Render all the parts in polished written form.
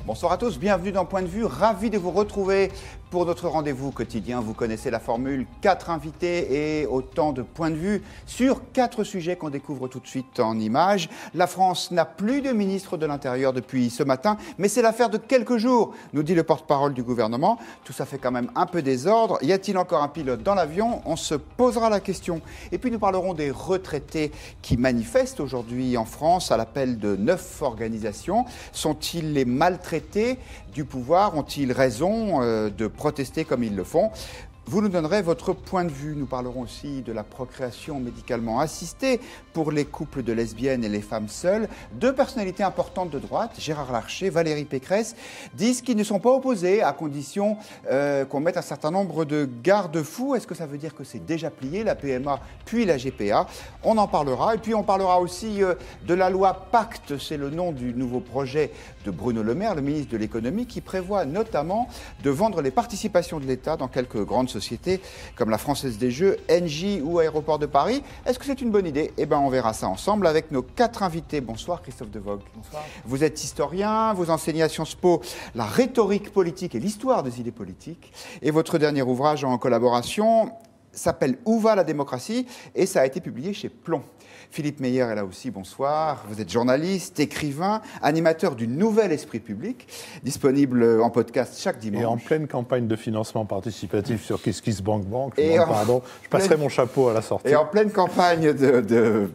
Bonsoir à tous, bienvenue dans Point de Vue, ravi de vous retrouver pour notre rendez-vous quotidien. Vous connaissez la formule, 4 invités et autant de points de vue sur 4 sujets qu'on découvre tout de suite en images. La France n'a plus de ministre de l'Intérieur depuis ce matin, mais c'est l'affaire de quelques jours, nous dit le porte-parole du gouvernement. Tout ça fait quand même un peu désordre. Y a-t-il encore un pilote dans l'avion? On se posera la question. Et puis nous parlerons des retraités qui manifestent aujourd'hui en France à l'appel de 9 organisations. Sont-ils les maltraités du pouvoir? Ont-ils raison de protester comme ils le font? Vous nous donnerez votre point de vue. Nous parlerons aussi de la procréation médicalement assistée pour les couples de lesbiennes et les femmes seules. 2 personnalités importantes de droite, Gérard Larcher, Valérie Pécresse, disent qu'ils ne sont pas opposés à condition qu'on mette un certain nombre de garde-fous. Est-ce que ça veut dire que c'est déjà plié, la PMA puis la GPA? On en parlera. Et puis on parlera aussi de la loi Pacte. C'est le nom du nouveau projet de Bruno Le Maire, le ministre de l'économie, qui prévoit notamment de vendre les participations de l'État dans quelques grandes sociétés comme la Française des Jeux, Engie ou Aéroport de Paris. Est-ce que c'est une bonne idée? Eh bien, on verra ça ensemble avec nos 4 invités. Bonsoir Christophe De Vogue. Bonsoir. Vous êtes historien, vous enseignez à Sciences Po la rhétorique politique et l'histoire des idées politiques. Et votre dernier ouvrage en collaboration s'appelle « Où va la démocratie ?» et ça a été publié chez Plomb. Philippe Meyer est là aussi, bonsoir. Vous êtes journaliste, écrivain, animateur du Nouvel Esprit Public, disponible en podcast chaque dimanche. Et en pleine campagne de financement participatif sur KissKissBankBank, je passerai mon chapeau à la sortie. Et en pleine campagne de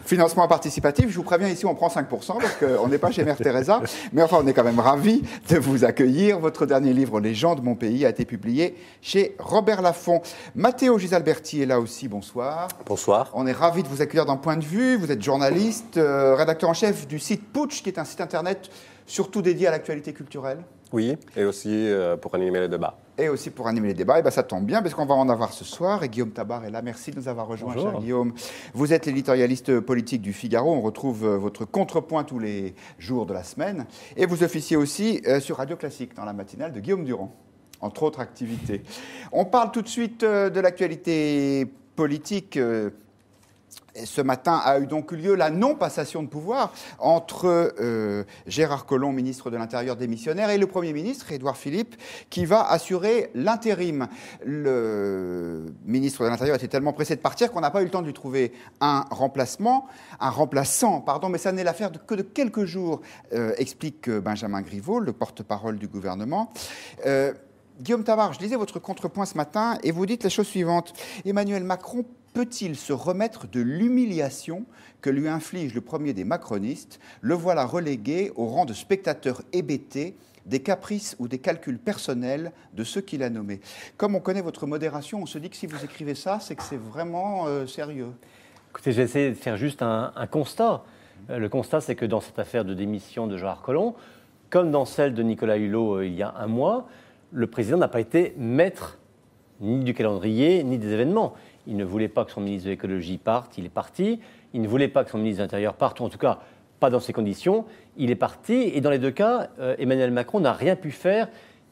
financement participatif, je vous préviens, ici on prend 5% parce qu'on n'est pas chez Mère Teresa, mais enfin on est quand même ravis de vous accueillir. Votre dernier livre, Les gens de mon pays, a été publié chez Robert Laffont. Matteo Gisalberti est là aussi, bonsoir. Bonsoir. On est ravis de vous accueillir dans Point de Vue. Vous êtes journaliste, rédacteur en chef du site Putsch, qui est un site internet surtout dédié à l'actualité culturelle. Oui, et aussi pour animer les débats. Et aussi pour animer les débats. Et bien ça tombe bien, parce qu'on va en avoir ce soir. Et Guillaume Tabar est là. Merci de nous avoir rejoints, Bonjour. cher Guillaume. Vous êtes l'éditorialiste politique du Figaro. On retrouve votre contrepoint tous les jours de la semaine. Et vous officiez aussi sur Radio Classique, dans la matinale de Guillaume Durand, entre autres activités. On parle tout de suite de l'actualité politique. Ce matin a eu donc lieu la non-passation de pouvoir entre Gérard Collomb, ministre de l'Intérieur démissionnaire, et le Premier ministre, Édouard Philippe, qui va assurer l'intérim. Le ministre de l'Intérieur était tellement pressé de partir qu'on n'a pas eu le temps de lui trouver un remplaçant, mais ça n'est l'affaire que de quelques jours, explique Benjamin Griveaux, le porte-parole du gouvernement. Guillaume Tabar, je lisais votre contrepoint ce matin et vous dites la chose suivante. Emmanuel Macron peut-il se remettre de l'humiliation que lui inflige le premier des macronistes? Le voilà relégué au rang de spectateur hébété des caprices ou des calculs personnels de ceux qu'il a nommés. Comme on connaît votre modération, on se dit que si vous écrivez ça, c'est que c'est vraiment sérieux. Écoutez, j'ai essayé de faire juste un constat. Le constat, c'est que dans cette affaire de démission de Gérard Collomb, comme dans celle de Nicolas Hulot il y a un mois, le président n'a pas été maître ni du calendrier, ni des événements. Il ne voulait pas que son ministre de l'écologie parte, il est parti. Il ne voulait pas que son ministre de l'Intérieur parte, ou en tout cas pas dans ces conditions. Il est parti, et dans les 2 cas, Emmanuel Macron n'a rien pu faire,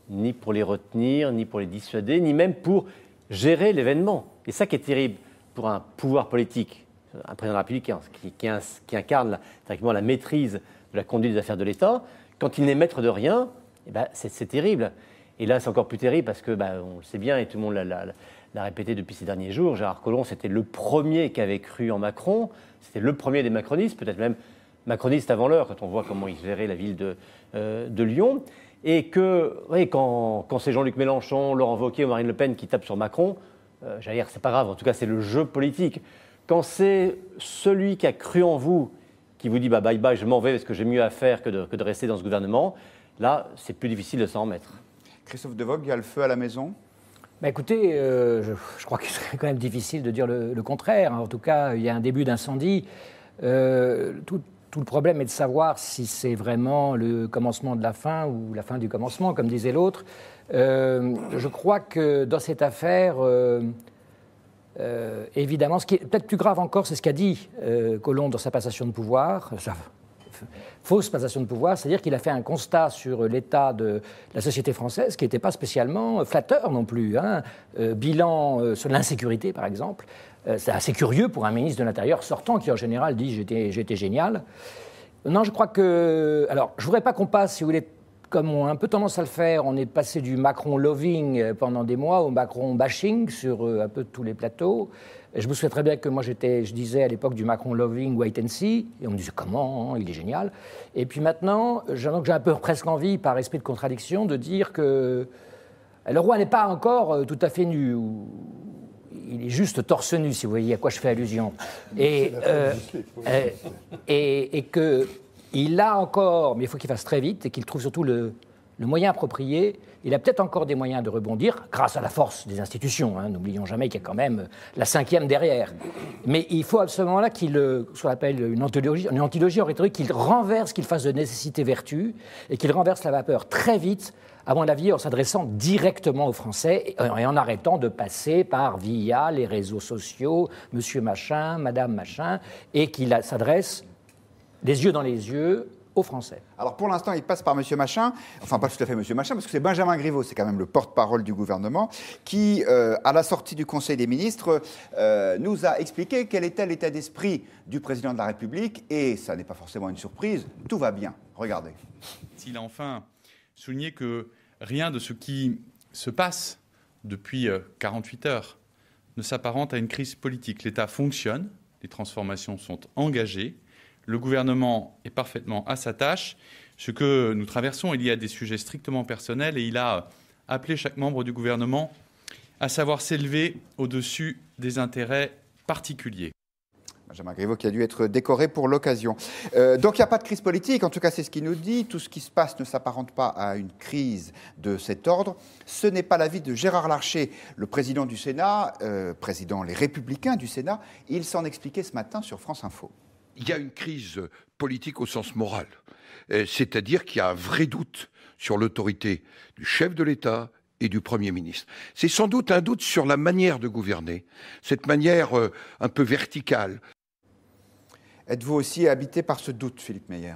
ni pour les retenir, ni pour les dissuader, ni même pour gérer l'événement. Et ça qui est terrible pour un pouvoir politique, un président de la République qui incarne directement la maîtrise de la conduite des affaires de l'État, quand il n'est maître de rien, eh ben, c'est terrible. Et là, c'est encore plus terrible parce que, on le sait bien et tout le monde l'a répété depuis ces derniers jours, Gérard Collomb, c'était le premier qui avait cru en Macron, c'était le premier des macronistes, peut-être même macroniste avant l'heure, quand on voit comment il gérait la ville de Lyon. Et que, oui, quand c'est Jean-Luc Mélenchon, Laurent Wauquiez ou Marine Le Pen qui tapent sur Macron, j'allais dire, c'est pas grave, en tout cas, c'est le jeu politique. Quand c'est celui qui a cru en vous, qui vous dit bye bye, je m'en vais parce que j'ai mieux à faire que de rester dans ce gouvernement, là, c'est plus difficile de s'en remettre. Christophe De Vogue, il y a le feu à la maison? Écoutez, je crois qu'il serait quand même difficile de dire le contraire. En tout cas, il y a un début d'incendie. Tout le problème est de savoir si c'est vraiment le commencement de la fin ou la fin du commencement, comme disait l'autre. Je crois que dans cette affaire, évidemment, ce qui est peut-être plus grave encore, c'est ce qu'a dit Collomb dans sa passation de pouvoir. Fausse passation de pouvoir, c'est-à-dire qu'il a fait un constat sur l'état de la société française qui n'était pas spécialement flatteur non plus. Bilan sur l'insécurité, par exemple. C'est assez curieux pour un ministre de l'Intérieur sortant qui, en général, dit « j'étais génial ». Non, je crois que... Alors, je ne voudrais pas qu'on passe, si vous voulez, comme on a un peu tendance à le faire, on est passé du Macron loving pendant des mois au Macron bashing sur un peu tous les plateaux. Et je me souviens très bien que moi, je disais à l'époque du Macron loving wait and see, et on me disait comment, il est génial. Et puis maintenant, j'ai un peu presque envie, par esprit de contradiction, de dire que le roi n'est pas encore tout à fait nu. Il est juste torse nu, si vous voyez à quoi je fais allusion. Et qu'il a encore, mais il faut qu'il fasse très vite, et qu'il trouve surtout le moyen approprié. Il a peut-être encore des moyens de rebondir, grâce à la force des institutions. N'oublions jamais qu'il y a quand même la 5e derrière. Mais il faut à ce moment-là ce qu'on appelle une antilogie en rhétorique, qu'il renverse, qu'il fasse de nécessité-vertu, et qu'il renverse la vapeur très vite, à mon avis, en s'adressant directement aux Français et en arrêtant de passer via les réseaux sociaux, monsieur machin, madame machin, et qu'il s'adresse les yeux dans les yeux aux Français. Alors pour l'instant, il passe par monsieur Machin, enfin pas tout à fait monsieur Machin, parce que c'est Benjamin Griveaux, c'est quand même le porte-parole du gouvernement, qui, à la sortie du Conseil des ministres, nous a expliqué quel était l'état d'esprit du président de la République, et ça n'est pas forcément une surprise, tout va bien. Regardez. Il a enfin souligné que rien de ce qui se passe depuis 48 heures ne s'apparente à une crise politique. L'État fonctionne, les transformations sont engagées, le gouvernement est parfaitement à sa tâche. Ce que nous traversons, il y a des sujets strictement personnels et il a appelé chaque membre du gouvernement à savoir s'élever au-dessus des intérêts particuliers. Benjamin Griveaux qui a dû être décoré pour l'occasion. Donc il n'y a pas de crise politique, en tout cas c'est ce qu'il nous dit. Tout ce qui se passe ne s'apparente pas à une crise de cet ordre. Ce n'est pas l'avis de Gérard Larcher, le président du Sénat, président Les Républicains du Sénat. Il s'en expliquait ce matin sur France Info. Il y a une crise politique au sens moral, c'est-à-dire qu'il y a un vrai doute sur l'autorité du chef de l'État et du Premier ministre. C'est sans doute un doute sur la manière de gouverner, cette manière un peu verticale. Êtes-vous aussi habité par ce doute, Philippe Meyer ?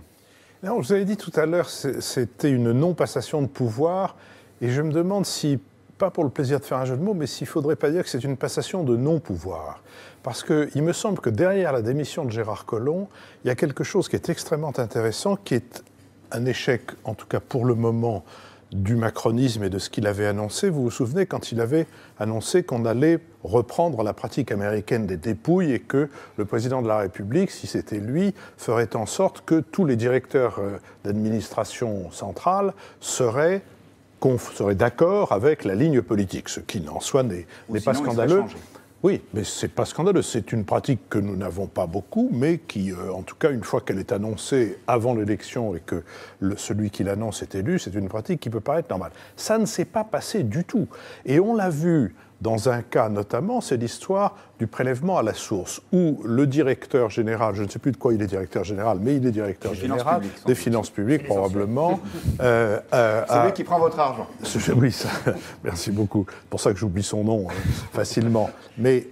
Non, je vous avais dit tout à l'heure, c'était une non-passation de pouvoir, et je me demande si, pas pour le plaisir de faire un jeu de mots, mais s'il ne faudrait pas dire que c'est une passation de non-pouvoir. Parce qu'il me semble que derrière la démission de Gérard Collomb, il y a quelque chose qui est extrêmement intéressant, qui est un échec, en tout cas pour le moment, du macronisme et de ce qu'il avait annoncé. Vous vous souvenez quand il avait annoncé qu'on allait reprendre la pratique américaine des dépouilles et que le président de la République, si c'était lui, ferait en sorte que tous les directeurs d'administration centrale seraient d'accord avec la ligne politique, ce qui en soi n'est pas scandaleux. Oui, mais ce n'est pas scandaleux. C'est une pratique que nous n'avons pas beaucoup, mais qui, en tout cas, une fois qu'elle est annoncée avant l'élection et que celui qui l'annonce est élu, c'est une pratique qui peut paraître normale. Ça ne s'est pas passé du tout. Et on l'a vu dans un cas notamment, c'est l'histoire du prélèvement à la source, où le directeur général, je ne sais plus de quoi il est directeur général, mais il est directeur général des finances publiques, probablement. C'est lui qui prend votre argent. Oui, merci beaucoup. C'est pour ça que j'oublie son nom facilement. Mais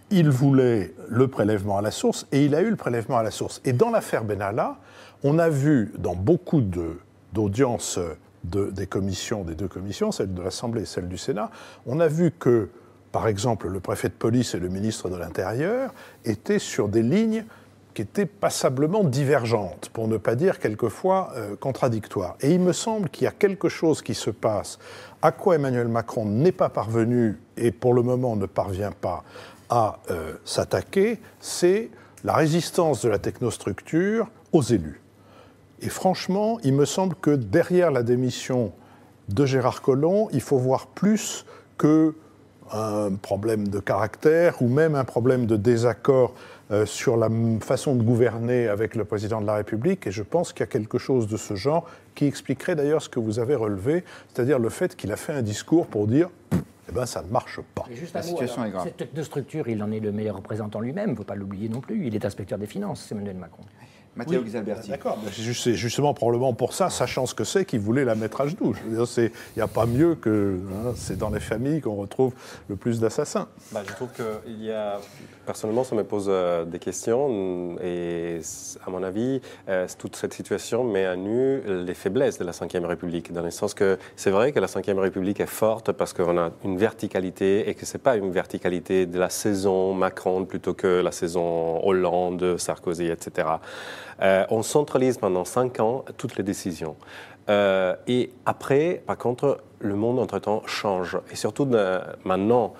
il voulait le prélèvement à la source, et il a eu le prélèvement à la source. Et dans l'affaire Benalla, on a vu dans beaucoup d'audiences des commissions, des deux commissions, celle de l'Assemblée et celle du Sénat, on a vu que, par exemple, le préfet de police et le ministre de l'Intérieur étaient sur des lignes qui étaient passablement divergentes, pour ne pas dire quelquefois contradictoires. Et il me semble qu'il y a quelque chose qui se passe, à quoi Emmanuel Macron n'est pas parvenu, et pour le moment ne parvient pas à s'attaquer, c'est la résistance de la technostructure aux élus. Et franchement, il me semble que derrière la démission de Gérard Collomb, il faut voir plus qu'un problème de caractère ou même un problème de désaccord sur la façon de gouverner avec le président de la République. Et je pense qu'il y a quelque chose de ce genre qui expliquerait d'ailleurs ce que vous avez relevé, c'est-à-dire le fait qu'il a fait un discours pour dire « eh ben, ça ne marche pas ». La situation est grave. Cette technostructure, il en est le meilleur représentant lui-même, il ne faut pas l'oublier non plus. Il est inspecteur des finances, Emmanuel Macron. Matteo Ghisalberti. D'accord, c'est justement probablement pour ça, sachant ce que c'est, qu'il voulait la mettre à genoux. Il n'y a pas mieux que... c'est dans les familles qu'on retrouve le plus d'assassins. Je trouve qu'il y a... Personnellement, ça me pose des questions et, à mon avis, toute cette situation met à nu les faiblesses de la Ve République, dans le sens que c'est vrai que la Ve République est forte parce qu'on a une verticalité et que ce n'est pas une verticalité de la saison Macron plutôt que la saison Hollande, Sarkozy, etc. On centralise pendant 5 ans toutes les décisions. Et après, par contre, le monde, entre-temps, change. Et surtout maintenant,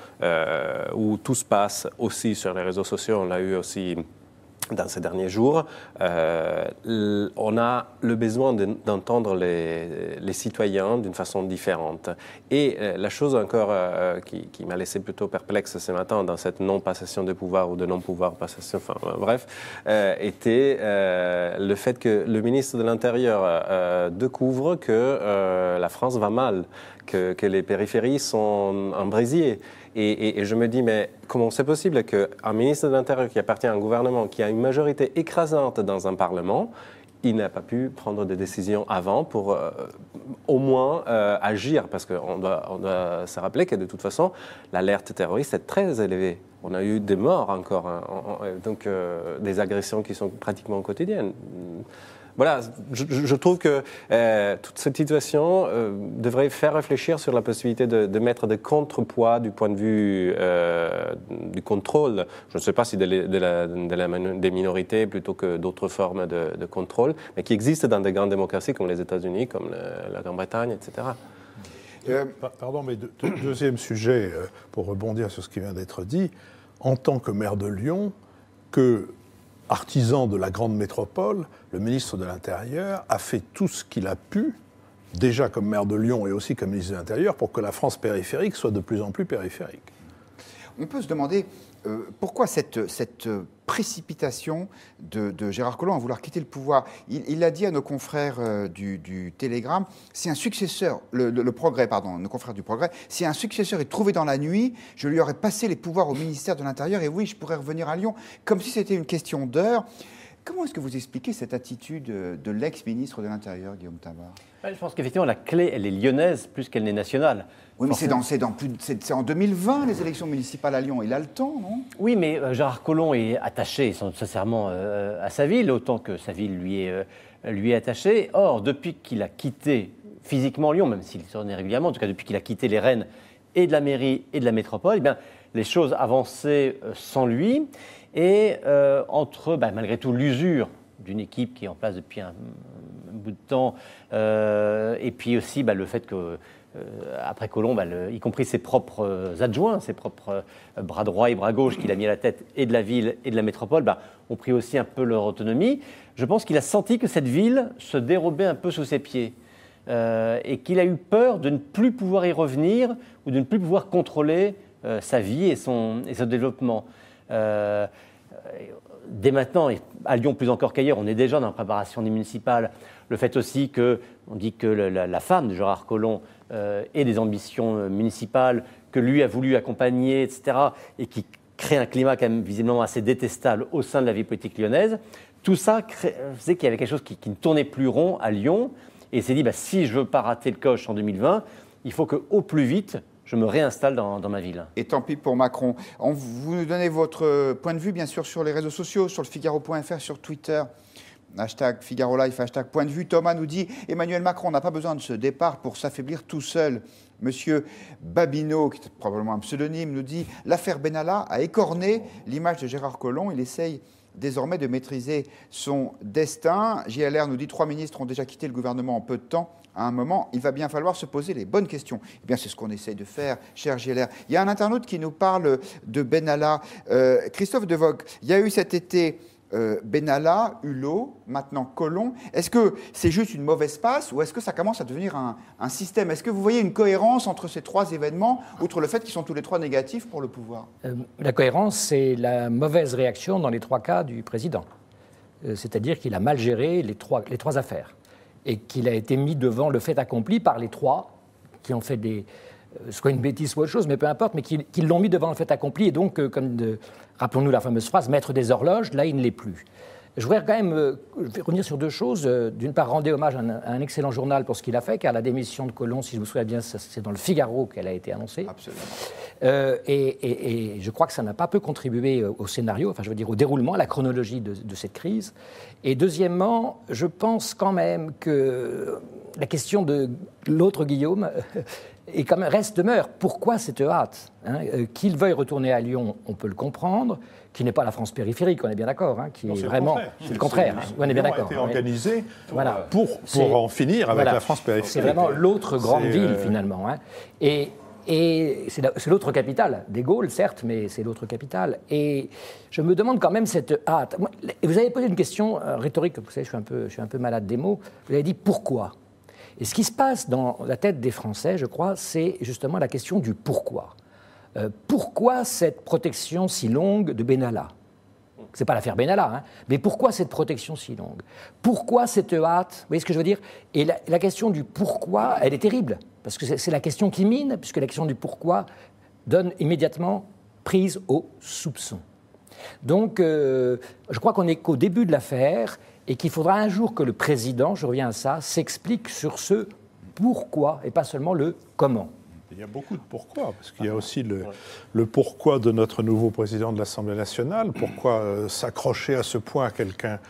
où tout se passe aussi sur les réseaux sociaux, on l'a eu aussi dans ces derniers jours, on a le besoin d'entendre les citoyens d'une façon différente. Et la chose encore qui m'a laissé plutôt perplexe ce matin dans cette non-passation de pouvoir ou de non-pouvoir passation, enfin bref, était le fait que le ministre de l'Intérieur découvre que la France va mal, que les périphéries sont en brésier. Et je me dis, mais comment c'est possible qu'un ministre de l'Intérieur qui appartient à un gouvernement qui a une majorité écrasante dans un Parlement, il n'a pas pu prendre des décisions avant pour au moins agir? Parce qu'on doit se rappeler que de toute façon, l'alerte terroriste est très élevée. On a eu des morts encore, donc des agressions qui sont pratiquement quotidiennes. Voilà, je trouve que toute cette situation devrait faire réfléchir sur la possibilité de mettre des contrepoids du point de vue du contrôle. Je ne sais pas si des minorités plutôt que d'autres formes de contrôle, mais qui existent dans des grandes démocraties comme les États-Unis, comme la Grande-Bretagne, etc. Pardon, mais deuxième sujet, pour rebondir sur ce qui vient d'être dit, en tant que maire de Lyon, artisan de la grande métropole, le ministre de l'Intérieur a fait tout ce qu'il a pu, déjà comme maire de Lyon et aussi comme ministre de l'Intérieur, pour que la France périphérique soit de plus en plus périphérique. On peut se demander pourquoi cette précipitation de Gérard Collomb à vouloir quitter le pouvoir. Il a dit à nos confrères du Télégramme, si un successeur, le Progrès, pardon, nos confrères du Progrès, si un successeur est trouvé dans la nuit, je lui aurais passé les pouvoirs au ministère de l'Intérieur et oui, je pourrais revenir à Lyon, comme si c'était une question d'heure. Comment est-ce que vous expliquez cette attitude de l'ex-ministre de l'Intérieur, Guillaume Tabar ? Je pense qu'effectivement, la clé, elle est lyonnaise plus qu'elle n'est nationale. Oui, mais c'est en 2020, les élections municipales à Lyon. Il a le temps, non ? Oui, mais Gérard Collomb est attaché sincèrement à sa ville, autant que sa ville lui est attachée. Or, depuis qu'il a quitté physiquement Lyon, même s'il s'en est régulièrement, en tout cas depuis qu'il a quitté les rênes et de la mairie et de la métropole, eh bien, les choses avançaient sans lui. Et entre, malgré tout, l'usure d'une équipe qui est en place depuis un bout de temps, et puis aussi le fait que, après Collomb, y compris ses propres adjoints, ses propres bras droit et bras gauche qu'il a mis à la tête et de la ville et de la métropole, ont pris aussi un peu leur autonomie. Je pense qu'il a senti que cette ville se dérobait un peu sous ses pieds. Et qu'il a eu peur de ne plus pouvoir y revenir ou de ne plus pouvoir contrôler sa vie et son développement. Dès maintenant, à Lyon plus encore qu'ailleurs, on est déjà dans la préparation des municipales. Le fait aussi qu'on dit que la femme de Gérard Collomb ait des ambitions municipales, que lui a voulu accompagner, etc., et qui crée un climat quand même visiblement assez détestable au sein de la vie politique lyonnaise. Tout ça faisait qu'il y avait quelque chose qui ne tournait plus rond à Lyon. Et il s'est dit, si je ne veux pas rater le coche en 2020, il faut qu'au plus vite, je me réinstalle dans ma ville. Et tant pis pour Macron. Vous nous donnez votre point de vue, bien sûr, sur les réseaux sociaux, sur le Figaro.fr, sur Twitter. Hashtag Figaro Life, hashtag point de vue. Thomas nous dit, Emmanuel Macron n'a pas besoin de ce départ pour s'affaiblir tout seul. Monsieur Babineau, qui est probablement un pseudonyme, nous dit, l'affaire Benalla a écorné l'image de Gérard Collomb. Il essaye désormais de maîtriser son destin. JLR nous dit, 3 ministres ont déjà quitté le gouvernement en peu de temps. À un moment, il va bien falloir se poser les bonnes questions. Eh bien, c'est ce qu'on essaye de faire, cher JLR. Il y a un internaute qui nous parle de Benalla. Christophe Devogue, il y a eu cet été Benalla, Hulot, maintenant Collomb. Est-ce que c'est juste une mauvaise passe ou est-ce que ça commence à devenir un système ? Est-ce que vous voyez une cohérence entre ces 3 événements, outre le fait qu'ils sont tous les 3 négatifs pour le pouvoir ? La cohérence, c'est la mauvaise réaction dans les 3 cas du président. C'est-à-dire qu'il a mal géré les trois affaires et qu'il a été mis devant le fait accompli par les 3 qui ont fait soit une bêtise ou autre chose, mais peu importe, mais qui l'ont mis devant le fait accompli et donc, rappelons-nous la fameuse phrase, maître des horloges, là il ne l'est plus. Je voudrais quand même revenir sur 2 choses. D'une part, rendre hommage à un excellent journal pour ce qu'il a fait, car la démission de Collomb, si je me souviens bien, c'est dans le Figaro qu'elle a été annoncée. Absolument. Et je crois que ça n'a pas peu contribué au scénario, enfin je veux dire au déroulement, à la chronologie de cette crise. Et deuxièmement, je pense quand même que la question de l'autre Guillaume et quand même demeure. Pourquoi cette hâte, qu'il veuille retourner à Lyon, on peut le comprendre, qui n'est pas la France périphérique, on est bien d'accord, qui est vraiment... C'est le contraire, on est bien d'accord. Lyon a été organisé pour en finir avec la France périphérique. C'est vraiment l'autre grande ville, finalement. Et c'est l'autre capitale des Gaules, certes, mais c'est l'autre capitale. Et je me demande quand même cette hâte. Vous avez posé une question rhétorique, vous savez, je suis un peu malade des mots. Vous avez dit pourquoi. Et ce qui se passe dans la tête des Français, je crois, c'est justement la question du pourquoi. Pourquoi cette protection si longue de Benalla ? C'est pas l'affaire Benalla, mais pourquoi cette protection si longue ? Pourquoi cette hâte ? Vous voyez ce que je veux dire ? Et la question du pourquoi, elle est terrible, parce que c'est la question qui mine, puisque la question du pourquoi donne immédiatement prise au soupçon. Donc, je crois qu'on n'est qu'au début de l'affaire et qu'il faudra un jour que le président, je reviens à ça, s'explique sur ce pourquoi et pas seulement le comment. Il y a beaucoup de pourquoi, parce qu'il y a aussi le pourquoi de notre nouveau président de l'Assemblée nationale, pourquoi s'accrocher à ce point à quelqu'un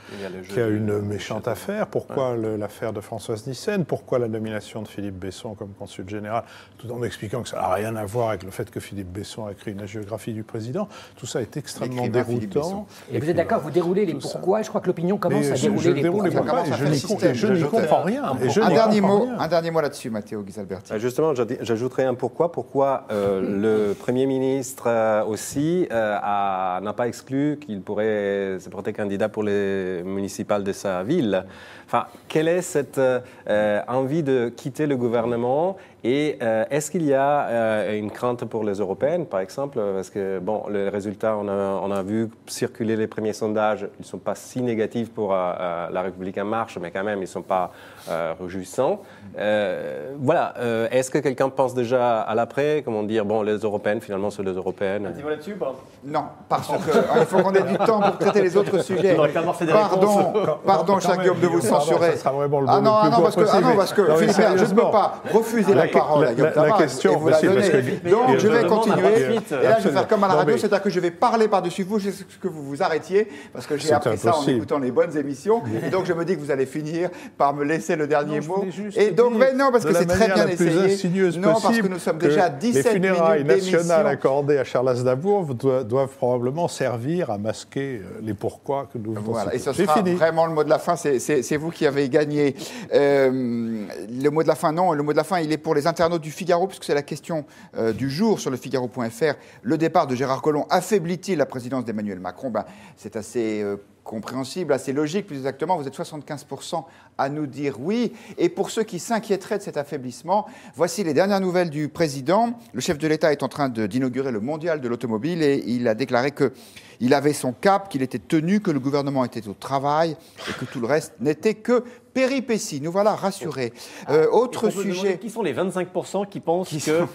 qui a une méchante affaire, pourquoi l'affaire de Françoise Nyssen, pourquoi la nomination de Philippe Besson comme consul général, tout en expliquant que ça n'a rien à voir avec le fait que Philippe Besson a écrit une hagiographie du président. Tout ça est extrêmement déroutant. Et vous êtes d'accord, vous déroulez les pourquoi, et je crois que l'opinion commence à dérouler les pourquoi. Je n'y comprends rien. Un dernier mot là-dessus, Matteo Ghisalberti. Justement, j'ajouterais pourquoi le Premier ministre aussi n'a pas exclu qu'il pourrait se porter candidat pour les municipales de sa ville. Enfin, quelle est cette envie de quitter le gouvernement et est-ce qu'il y a une crainte pour les européennes, par exemple? Parce que, bon, les résultats, on a vu circuler les premiers sondages, ils ne sont pas si négatifs pour La République En Marche, mais quand même, ils ne sont pas réjouissants. Voilà, est-ce que quelqu'un pense déjà à l'après? Comment dire, bon, les européennes, finalement, c'est les européennes. Un petit mot là-dessus ou pas? Non, parce qu'il faut qu'on ait du temps pour traiter les autres sujets. Pardon, cher Guillaume, de vous censurer. Ça sera vraiment le parce que Philippe Bert, je ne peux pas refuser la parole à Guillaume Tabar et vous la donner. Donc, je vais continuer. Et là, je vais faire comme à la radio, c'est-à-dire que je vais parler par-dessus vous jusqu'à ce que vous vous arrêtiez, parce que j'ai appris ça en écoutant les bonnes émissions. Et donc, je me dis que vous allez finir par me laisser le dernier mot. Et donc, non, parce que c'est très bien essayé. Non, parce que nous sommes déjà à 17 minutes d'émission. Les funérailles nationales accordées à Charles Aznavour doivent probablement servir à masquer les pourquoi que nous venons. Voilà, et ce sera vraiment le mot de la fin. C'est vous qui avez gagné. Le mot de la fin, non. Le mot de la fin, il est pour les internautes du Figaro, puisque c'est la question du jour sur le Figaro.fr. Le départ de Gérard Collomb affaiblit-il la présidence d'Emmanuel Macron? C'est assez compréhensible, assez logique. Plus exactement, vous êtes 75% à nous dire oui. Et pour ceux qui s'inquiéteraient de cet affaiblissement, voici les dernières nouvelles du président. Le chef de l'État est en train d'inaugurer le mondial de l'automobile et il a déclaré qu'il avait son cap, qu'il était tenu, que le gouvernement était au travail et que tout le reste n'était que péripéties. Nous voilà rassurés. Autre sujet. Qui sont les 25% qui pensent que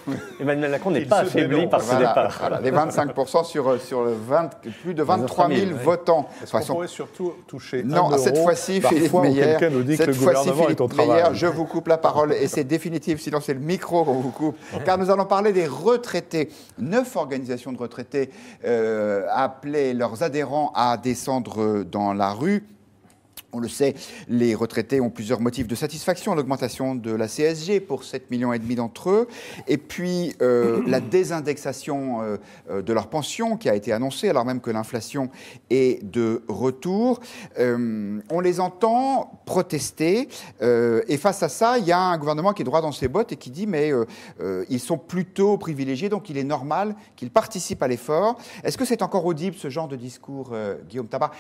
Emmanuel Macron n'est pas affaibli par ce départ? Voilà, les 25% sur plus de 23 000 votants. Est-ce qu'on pourrait surtout toucher non, cette fois-ci, Philippe Meyer, cette fois-ci, Philippe Meyer, je vous coupe la parole et c'est définitif, sinon c'est le micro qu'on vous coupe. Car nous allons parler des retraités. 9 organisations de retraités appelaient leurs adhérents à descendre dans la rue. On le sait, les retraités ont plusieurs motifs de satisfaction. L'augmentation de la CSG pour 7,5 millions d'entre eux. Et puis, la désindexation de leur pension qui a été annoncée, alors même que l'inflation est de retour. On les entend protester. Et face à ça, il y a un gouvernement qui est droit dans ses bottes et qui dit mais ils sont plutôt privilégiés, donc il est normal qu'ils participent à l'effort. Est-ce que c'est encore audible, ce genre de discours, Guillaume Tabar?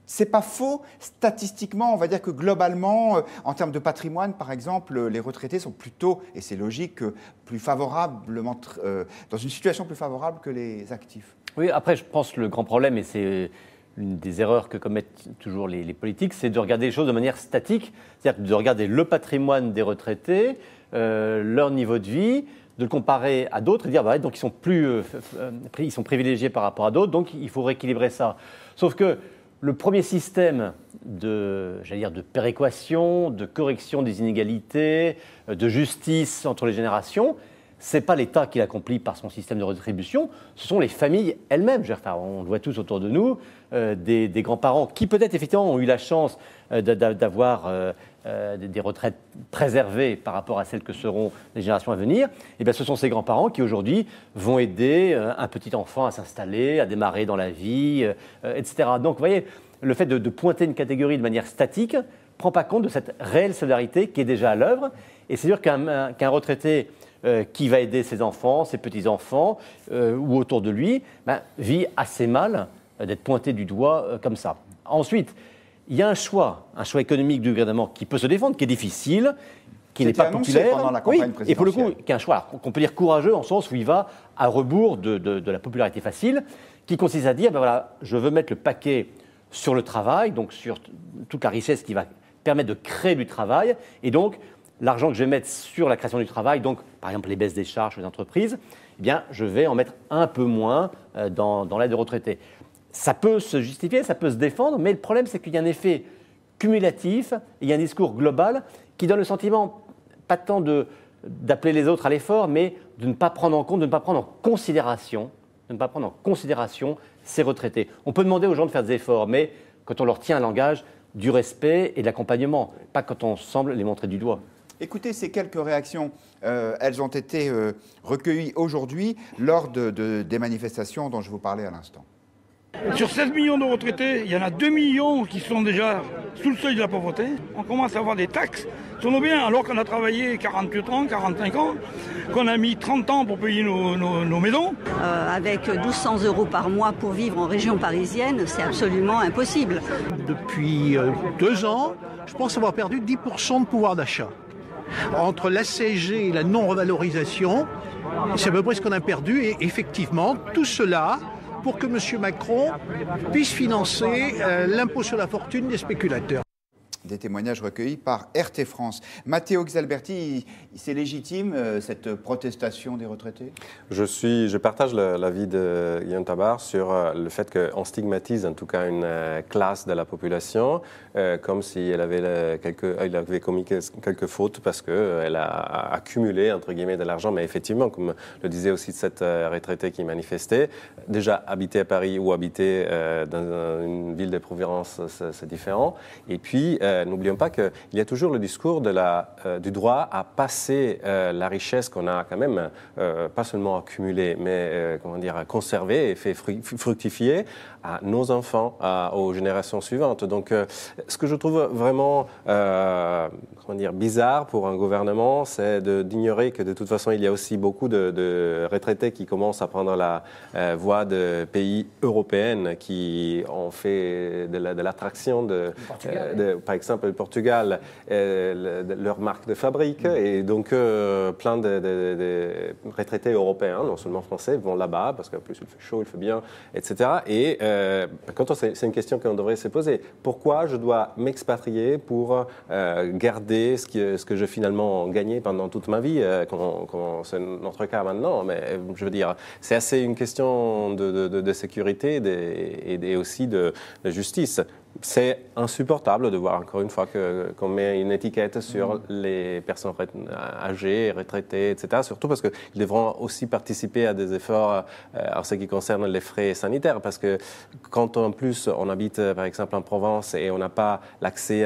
C'est pas faux. Statistiquement, on va dire que globalement, en termes de patrimoine, par exemple, les retraités sont plutôt, et c'est logique, plus favorablement, dans une situation plus favorable que les actifs. Oui, après, je pense que le grand problème, et c'est une des erreurs que commettent toujours les politiques, c'est de regarder les choses de manière statique, c'est-à-dire de regarder le patrimoine des retraités, leur niveau de vie, de le comparer à d'autres et dire bah, donc ils sont privilégiés par rapport à d'autres, donc il faut rééquilibrer ça. Sauf que le premier système de péréquation, de correction des inégalités, de justice entre les générations, ce n'est pas l'État qui l'accomplit par son système de redistribution, ce sont les familles elles-mêmes. On le voit tous autour de nous, des grands-parents qui peut-être effectivement ont eu la chance d'avoir des retraites préservées par rapport à celles que seront les générations à venir, eh bien, ce sont ces grands-parents qui aujourd'hui vont aider un petit enfant à s'installer, à démarrer dans la vie, etc. Donc vous voyez, le fait de pointer une catégorie de manière statique ne prend pas compte de cette réelle solidarité qui est déjà à l'œuvre. Et c'est sûr qu'un retraité qui va aider ses enfants, ses petits-enfants ou autour de lui, vit assez mal d'être pointé du doigt comme ça. Ensuite, il y a un choix économique du gouvernement qui peut se défendre, qui est difficile, qui n'est pas populaire. Pendant la campagne présidentielle. Et pour le coup, qui est un choix qu'on peut dire courageux, en sens où il va à rebours de la popularité facile, qui consiste à dire, voilà, je veux mettre le paquet sur le travail, donc sur toute la richesse qui va permettre de créer du travail, et donc l'argent que je vais mettre sur la création du travail, donc par exemple les baisses des charges des entreprises, eh bien, je vais en mettre un peu moins dans l'aide aux retraités. Ça peut se justifier, ça peut se défendre, mais le problème, c'est qu'il y a un effet cumulatif, il y a un discours global qui donne le sentiment, pas tant d'appeler les autres à l'effort, mais de ne pas prendre en compte, de ne pas prendre en considération ces retraités. On peut demander aux gens de faire des efforts, mais quand on leur tient un langage, du respect et de l'accompagnement, pas quand on semble les montrer du doigt. Écoutez, ces quelques réactions, elles ont été recueillies aujourd'hui lors des manifestations dont je vous parlais à l'instant. Sur 16 millions de retraités, il y en a 2 millions qui sont déjà sous le seuil de la pauvreté. On commence à avoir des taxes sur nos biens, alors qu'on a travaillé 48 ans, 45 ans, qu'on a mis 30 ans pour payer nos maisons. Avec 1200 € par mois pour vivre en région parisienne, c'est absolument impossible. Depuis 2 ans, je pense avoir perdu 10% de pouvoir d'achat. Entre la CSG et la non-revalorisation, c'est à peu près ce qu'on a perdu. Et effectivement, tout cela pour que M. Macron puisse financer l'impôt sur la fortune des spéculateurs. Des témoignages recueillis par RT France. Matteo Xalberti, c'est légitime cette protestation des retraités ? Je partage l'avis de Guillaume Tabar sur le fait qu'on stigmatise en tout cas une classe de la population comme si elle avait commis quelques fautes parce qu'elle a accumulé entre guillemets de l'argent. Mais effectivement, comme le disait aussi cette retraitée qui manifestait, déjà habiter à Paris ou habiter dans une ville de Provence, c'est différent. Et puis, n'oublions pas qu'il y a toujours le discours du droit à passer la richesse qu'on a quand même, pas seulement accumulée, mais conservée et fait fructifier à nos enfants, aux générations suivantes. Donc, ce que je trouve vraiment bizarre pour un gouvernement, c'est d'ignorer que de toute façon, il y a aussi beaucoup de retraités qui commencent à prendre la voie de pays européens qui ont fait de l'attraction par exemple, le Portugal, leur marque de fabrique, et donc plein de retraités européens, non seulement français, vont là-bas, parce qu'en plus il fait chaud, il fait bien, etc. Et c'est une question qu'on devrait se poser. Pourquoi je dois m'expatrier pour garder ce que j'ai finalement gagné pendant toute ma vie, c'est notre cas maintenant, mais je veux dire, c'est assez une question de sécurité et aussi de justice. C'est insupportable de voir encore une fois qu'on met une étiquette sur les personnes âgées, retraitées, etc. Surtout parce qu'ils devront aussi participer à des efforts en ce qui concerne les frais sanitaires. Parce que quand en plus on habite par exemple en Provence et on n'a pas l'accès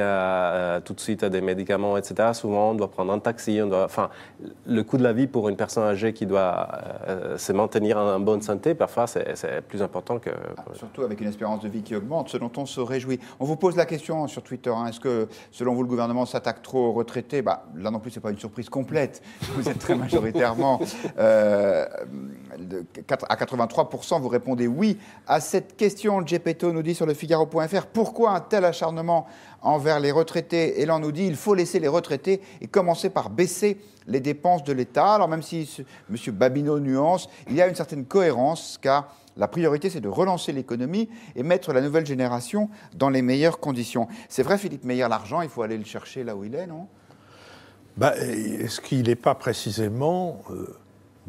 tout de suite à des médicaments, etc., souvent on doit prendre un taxi. Le coût de la vie pour une personne âgée qui doit se maintenir en bonne santé, parfois c'est plus important que... Surtout avec une espérance de vie qui augmente, ce dont on se réjouit. On vous pose la question sur Twitter, est-ce que, selon vous, le gouvernement s'attaque trop aux retraités ? Là non plus, ce n'est pas une surprise complète. Vous êtes très majoritairement, à 83%, vous répondez oui à cette question. Gepetto nous dit sur le Figaro.fr, pourquoi un tel acharnement envers les retraités ? Elan nous dit, il faut laisser les retraités et commencer par baisser les dépenses de l'État. Alors même si M. Babineau nuance, il y a une certaine cohérence, car la priorité, c'est de relancer l'économie et mettre la nouvelle génération dans les meilleures conditions. C'est vrai, Philippe Meyer, l'argent, il faut aller le chercher là où il est, non ? Est-ce qu'il n'est pas précisément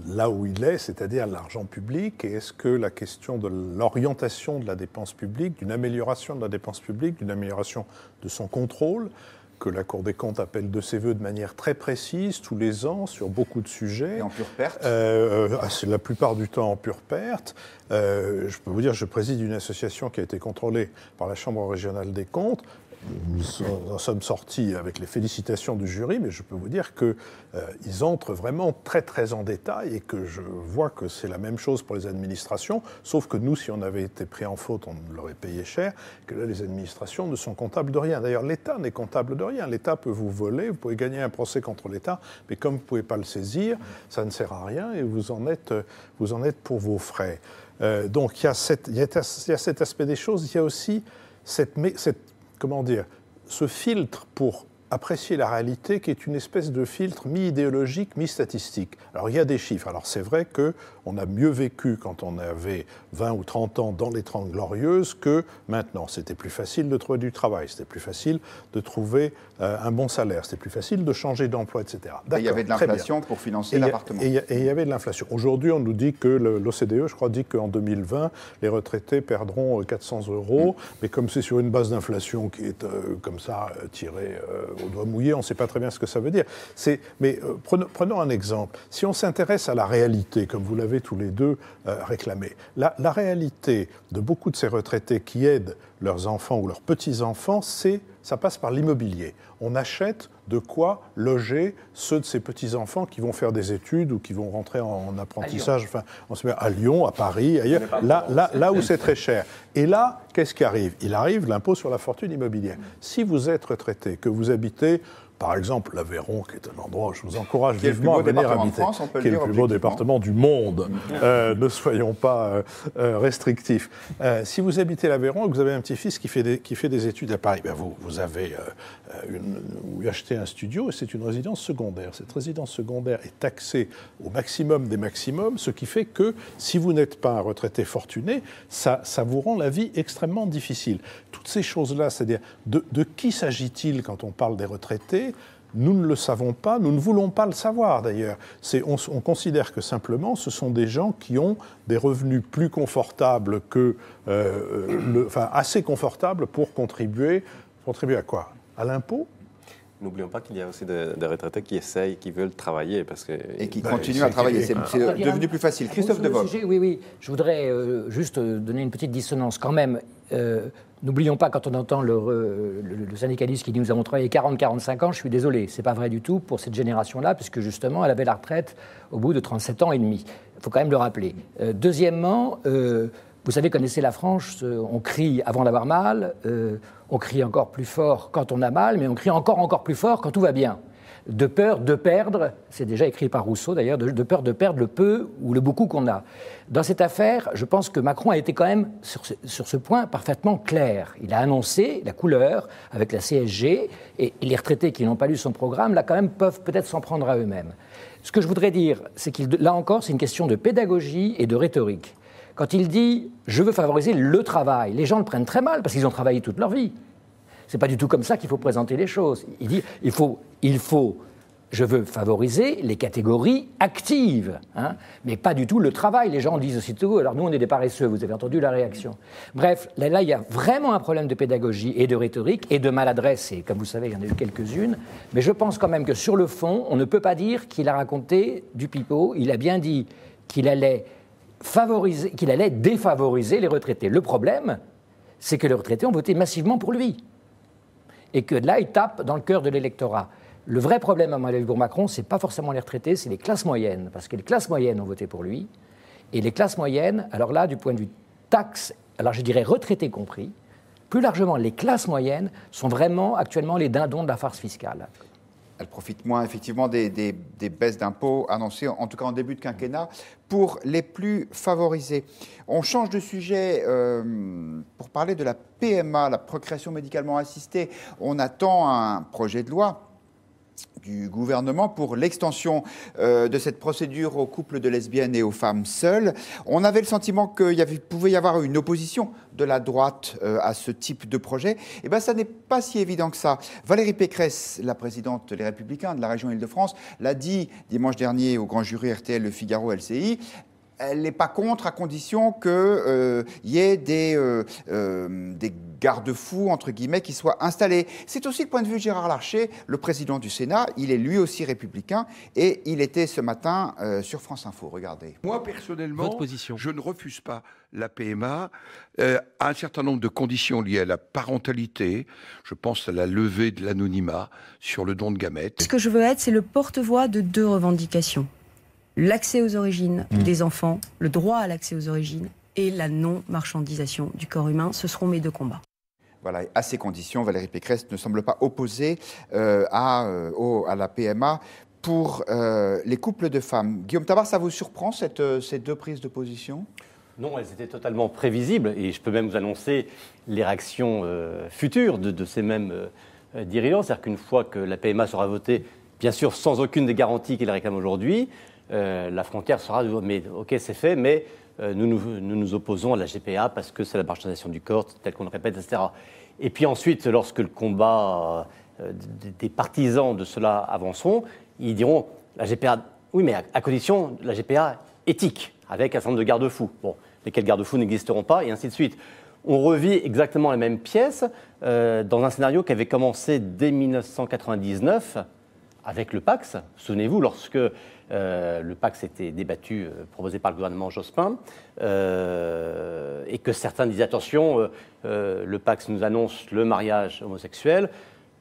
là où il est, c'est-à-dire l'argent public ? Et est-ce que la question de l'orientation de la dépense publique, d'une amélioration de la dépense publique, d'une amélioration de son contrôle, que la Cour des comptes appelle de ses voeux de manière très précise, tous les ans, sur beaucoup de sujets. Et en pure perte c'est la plupart du temps en pure perte. Je peux vous dire, je préside une association qui a été contrôlée par la Chambre régionale des comptes. nous en sommes sortis avec les félicitations du jury, mais je peux vous dire qu'ils entrent vraiment très très en détail et que je vois que c'est la même chose pour les administrations, sauf que nous, si on avait été pris en faute, on l'aurait payé cher, que là, les administrations ne sont comptables de rien. D'ailleurs, l'État n'est comptable de rien. L'État peut vous voler, vous pouvez gagner un procès contre l'État, mais comme vous ne pouvez pas le saisir, ça ne sert à rien et vous en êtes pour vos frais. Donc il y a cet aspect des choses, il y a aussi ce filtre pour apprécier la réalité qui est une espèce de filtre mi-idéologique, mi-statistique. Alors il y a des chiffres. Alors c'est vrai qu'on a mieux vécu quand on avait 20 ou 30 ans dans les 30 Glorieuses que maintenant. C'était plus facile de trouver du travail, c'était plus facile de trouver un bon salaire, c'était plus facile de changer d'emploi, etc. Et il y avait de l'inflation pour financer l'appartement. Et il y avait de l'inflation. Aujourd'hui, on nous dit que l'OCDE, je crois, dit qu'en 2020, les retraités perdront 400 €, mais comme c'est sur une base d'inflation qui est comme ça tirée au doigt mouillé, on ne sait pas très bien ce que ça veut dire. Mais prenons un exemple. Si on s'intéresse à la réalité, comme vous l'avez tous les deux réclamé, la réalité de beaucoup de ces retraités qui aident leurs enfants ou leurs petits-enfants, ça passe par l'immobilier. On achète de quoi loger ceux de ces petits-enfants qui vont faire des études ou qui vont rentrer en apprentissage, à Lyon, à Paris, ailleurs, là où c'est très cher. Et là, qu'est-ce qui arrive ? Il arrive l'impôt sur la fortune immobilière. Si vous êtes retraité, que vous habitez, par exemple, l'Aveyron, qui est un endroit où je vous encourage vivement à venir habiter, qui est le plus beau département du monde. Ne soyons pas restrictifs. Si vous habitez l'Aveyron et que vous avez un petit-fils qui fait des études à Paris, vous avez acheté un studio et c'est une résidence secondaire. Cette résidence secondaire est taxée au maximum des maximums, ce qui fait que si vous n'êtes pas un retraité fortuné, ça vous rend la vie extrêmement difficile. Toutes ces choses-là, c'est-à-dire de qui s'agit-il quand on parle des retraités ? Nous ne le savons pas, nous ne voulons pas le savoir d'ailleurs. On considère que simplement ce sont des gens qui ont des revenus plus confortables assez confortables pour contribuer à quoi ? À l'impôt ? N'oublions pas qu'il y a aussi des retraités qui essayent, qui veulent travailler. Et qui continuent à travailler. C'est devenu plus facile. Christophe Devoe. Oui. Je voudrais juste donner une petite dissonance quand même. N'oublions pas, quand on entend le syndicaliste qui dit « nous avons travaillé 40-45 ans », je suis désolé, ce n'est pas vrai du tout pour cette génération-là, puisque justement, elle avait la retraite au bout de 37 ans et demi. Il faut quand même le rappeler. Deuxièmement, vous savez, connaissez la France, on crie avant d'avoir mal, on crie encore plus fort quand on a mal, mais on crie encore plus fort quand tout va bien. De peur de perdre, c'est déjà écrit par Rousseau d'ailleurs, de peur de perdre le peu ou le beaucoup qu'on a. Dans cette affaire, je pense que Macron a été quand même, sur ce point, parfaitement clair. Il a annoncé la couleur avec la CSG, et les retraités qui n'ont pas lu son programme, là quand même, peuvent peut-être s'en prendre à eux-mêmes. Ce que je voudrais dire, c'est que là encore, c'est une question de pédagogie et de rhétorique. Quand il dit « je veux favoriser le travail », les gens le prennent très mal parce qu'ils ont travaillé toute leur vie. Ce n'est pas du tout comme ça qu'il faut présenter les choses. Il dit je veux favoriser les catégories actives, mais pas du tout le travail. Les gens disent aussitôt, alors nous on est des paresseux, vous avez entendu la réaction. Bref, là il y a vraiment un problème de pédagogie et de rhétorique et de maladresse, et comme vous savez, il y en a eu quelques-unes, mais je pense quand même que sur le fond, on ne peut pas dire qu'il a raconté du pipeau. Il a bien dit qu'il allait défavoriser les retraités. Le problème, c'est que les retraités ont voté massivement pour lui. Et que là, il tape dans le cœur de l'électorat. Le vrai problème, à mon avis, pour Macron, ce n'est pas forcément les retraités, c'est les classes moyennes. Parce que les classes moyennes ont voté pour lui. Et les classes moyennes, alors là, du point de vue taxe, alors je dirais retraités compris, plus largement, les classes moyennes sont vraiment actuellement les dindons de la farce fiscale. Elle profite moins, effectivement, des baisses d'impôts annoncées, en tout cas en début de quinquennat, pour les plus favorisés. On change de sujet pour parler de la PMA, la procréation médicalement assistée. On attend un projet de loi du gouvernement pour l'extension de cette procédure aux couples de lesbiennes et aux femmes seules. On avait le sentiment qu'il pouvait y avoir une opposition de la droite à ce type de projet. Eh bien, ça n'est pas si évident que ça. Valérie Pécresse, la présidente des Républicains de la région Île-de-France, l'a dit dimanche dernier au grand jury RTL, Le Figaro, LCI. elle n'est pas contre à condition qu'il y ait des garde-fous, entre guillemets, qui soient installés. C'est aussi le point de vue de Gérard Larcher, le président du Sénat. Il est lui aussi républicain et il était ce matin sur France Info. Regardez. Moi, personnellement, je ne refuse pas la PMA à un certain nombre de conditions liées à la parentalité. Je pense à la levée de l'anonymat sur le don de gamètes. Ce que je veux être, c'est le porte-voix de 2 revendications. L'accès aux origines des enfants, le droit à l'accès aux origines et la non-marchandisation du corps humain. Ce seront mes 2 combats. Voilà, à ces conditions, Valérie Pécresse ne semble pas opposée à la PMA pour les couples de femmes. Guillaume Tabar, ça vous surprend ces 2 prises de position ? Non, elles étaient totalement prévisibles et je peux même vous annoncer les réactions futures de ces mêmes dirigeants. C'est-à-dire qu'une fois que la PMA sera votée, bien sûr sans aucune des garanties qu'ils réclament aujourd'hui, la frontière sera mais ok, c'est fait, mais nous nous opposons à la GPA parce que c'est la marchandisation du corps, tel qu'on le répète, etc. Et puis ensuite, lorsque le combat des partisans de cela avanceront, ils diront la GPA, oui, mais à condition la GPA éthique, avec un certain nombre de garde-fous. Bon, lesquels garde-fous n'existeront pas, et ainsi de suite. On revit exactement la même pièce dans un scénario qui avait commencé dès 1999 avec le Pacs. Souvenez-vous, lorsque le Pacs était débattu, proposé par le gouvernement Jospin, et que certains disaient attention, le Pacs nous annonce le mariage homosexuel.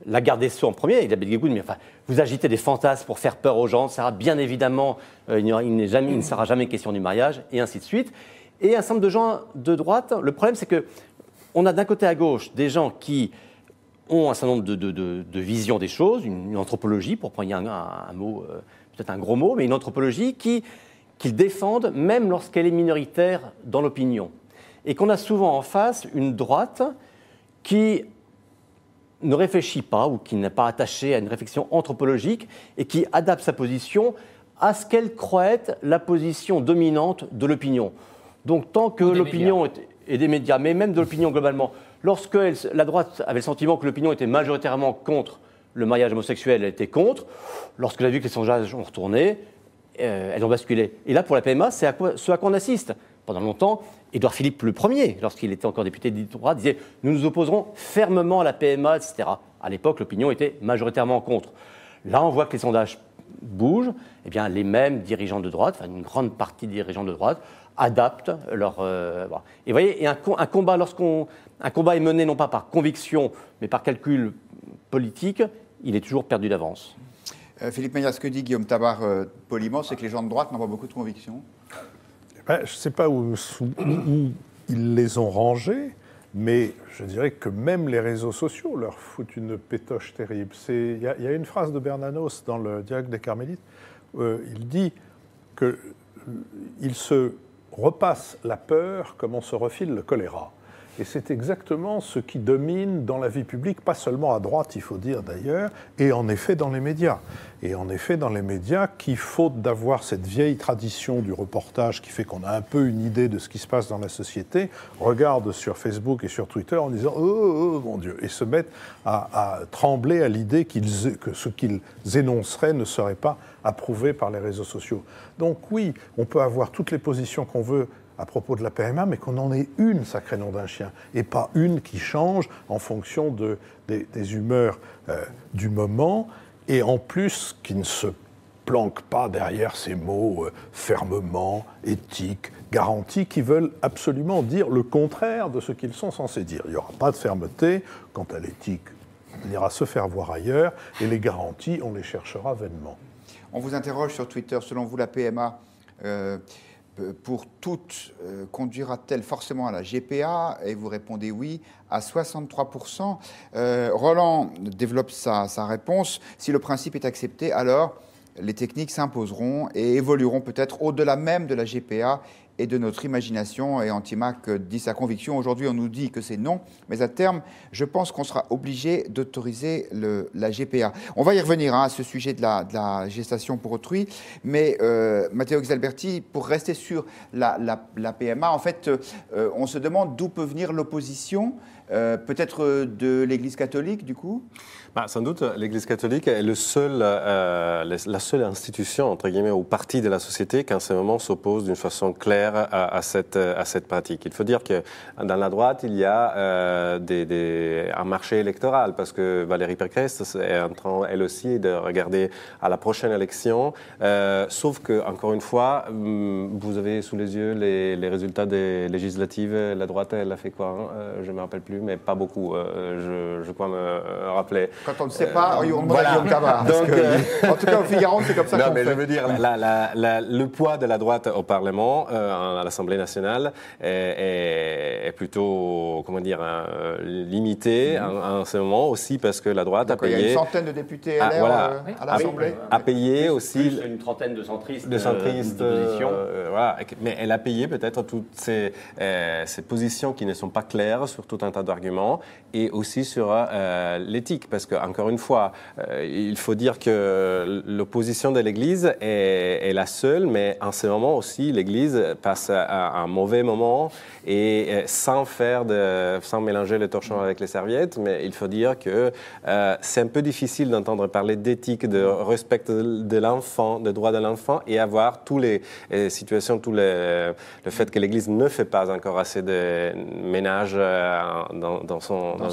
La garde des Sceaux en premier, Elisabeth Guégoun, mais enfin, vous agitez des fantasmes pour faire peur aux gens, ça sera bien évidemment, il ne sera jamais question du mariage, et ainsi de suite. Et un certain nombre de gens de droite, le problème c'est qu'on a d'un côté à gauche des gens qui ont un certain nombre de visions des choses, une anthropologie, pour prendre un mot, peut-être un gros mot, mais une anthropologie qu'ils défendent même lorsqu'elle est minoritaire dans l'opinion. Et qu'on a souvent en face une droite qui ne réfléchit pas ou qui n'est pas attachée à une réflexion anthropologique et qui adapte sa position à ce qu'elle croit être la position dominante de l'opinion. Donc tant que l'opinion et des médias, mais même de l'opinion globalement, lorsque la droite avait le sentiment que l'opinion était majoritairement contre le mariage homosexuel, elle était contre. Lorsqu'elle a vu que les sondages ont retourné, elles ont basculé. Et là, pour la PMA, c'est ce à quoi on assiste. Pendant longtemps, Édouard Philippe le premier, lorsqu'il était encore député de droite, disait « Nous nous opposerons fermement à la PMA, etc. » À l'époque, l'opinion était majoritairement contre. Là, on voit que les sondages bougent. Eh bien, les mêmes dirigeants de droite, enfin une grande partie des dirigeants de droite, adaptent leur... Voilà. Et vous voyez, un combat est mené non pas par conviction, mais par calcul politique, il est toujours perdu d'avance. Philippe Meillat, ce que dit Guillaume Tabar poliment, c'est que les gens de droite n'ont pas beaucoup de conviction. Je ne sais pas où ils les ont rangés, mais je dirais que même les réseaux sociaux leur foutent une pétoche terrible. Il y a une phrase de Bernanos dans le Dialogue des Carmélites, il dit qu'il se repasse la peur comme on se refile le choléra. Et c'est exactement ce qui domine dans la vie publique, pas seulement à droite, il faut dire d'ailleurs, et en effet dans les médias. Et en effet dans les médias qui, faute d'avoir cette vieille tradition du reportage qui fait qu'on a un peu une idée de ce qui se passe dans la société, regardent sur Facebook et sur Twitter en disant « Oh mon Dieu !» et se mettent à trembler à l'idée que ce qu'ils énonceraient ne serait pas approuvé par les réseaux sociaux. Donc oui, on peut avoir toutes les positions qu'on veut à propos de la PMA, mais qu'on en ait une, sacré nom d'un chien, et pas une qui change en fonction des humeurs du moment, et en plus qui ne se planque pas derrière ces mots fermement, éthique, garantie, qui veulent absolument dire le contraire de ce qu'ils sont censés dire. Il n'y aura pas de fermeté. Quant à l'éthique, on ira se faire voir ailleurs, et les garanties, on les cherchera vainement. On vous interroge sur Twitter, selon vous, la PMA pour toutes, conduira-t-elle forcément à la GPA? Et vous répondez oui à 63%. Roland développe sa réponse. Si le principe est accepté, alors les techniques s'imposeront et évolueront peut-être au-delà même de la GPA et de notre imagination. Et Antimac dit sa conviction. Aujourd'hui, on nous dit que c'est non, mais à terme, je pense qu'on sera obligé d'autoriser la GPA. On va y revenir à ce sujet de la gestation pour autrui, mais Matteo Xalberti, pour rester sur la PMA, en fait, on se demande d'où peut venir l'opposition, peut-être de l'Église catholique, du coup ? Sans doute, l'Église catholique est la seule institution, entre guillemets, ou partie de la société qui, en ce moment, s'oppose d'une façon claire à cette pratique. Il faut dire que dans la droite, il y a un marché électoral, parce que Valérie Pécresse est en train, elle aussi, de regarder à la prochaine élection. Sauf que, encore une fois, vous avez sous les yeux les résultats des législatives. La droite, elle a fait quoi je ne me rappelle plus, mais pas beaucoup. Je crois me rappeler. Quand on ne sait pas, on demande à Guillaume Tabar. En tout cas, au Figaro, c'est comme ça qu'on fait. Je veux dire, le poids de la droite au Parlement, à l'Assemblée nationale, est plutôt, comment dire, limité en ce moment aussi parce que la droite a payé. Il y a une centaine de députés LR à l'Assemblée. A payé aussi. Plus une trentaine de centristes. D'opposition. Mais elle a payé peut-être toutes ces positions qui ne sont pas claires sur tout un tas d'arguments et aussi sur l'éthique. Parce que, encore une fois, il faut dire que l'opposition de l'Église est la seule, mais en ce moment aussi, l'Église passe un mauvais moment et sans mélanger le torchon avec les serviettes, mais il faut dire que c'est un peu difficile d'entendre parler d'éthique, de respect de l'enfant, de droits de l'enfant et avoir toutes les situations, le fait que l'Église ne fait pas encore assez de ménage dans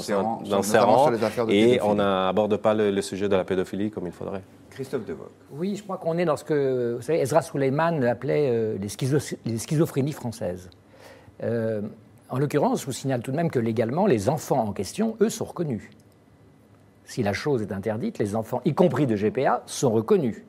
ses rangs et on n'aborde pas le sujet de la pédophilie comme il faudrait. Christophe Devoc. Oui, je crois qu'on est dans ce que, vous savez, Ezra Souleyman appelait les schizophrénies françaises. En l'occurrence, je vous signale tout de même que légalement, les enfants en question, eux, sont reconnus. Si la chose est interdite, les enfants, y compris de GPA, sont reconnus.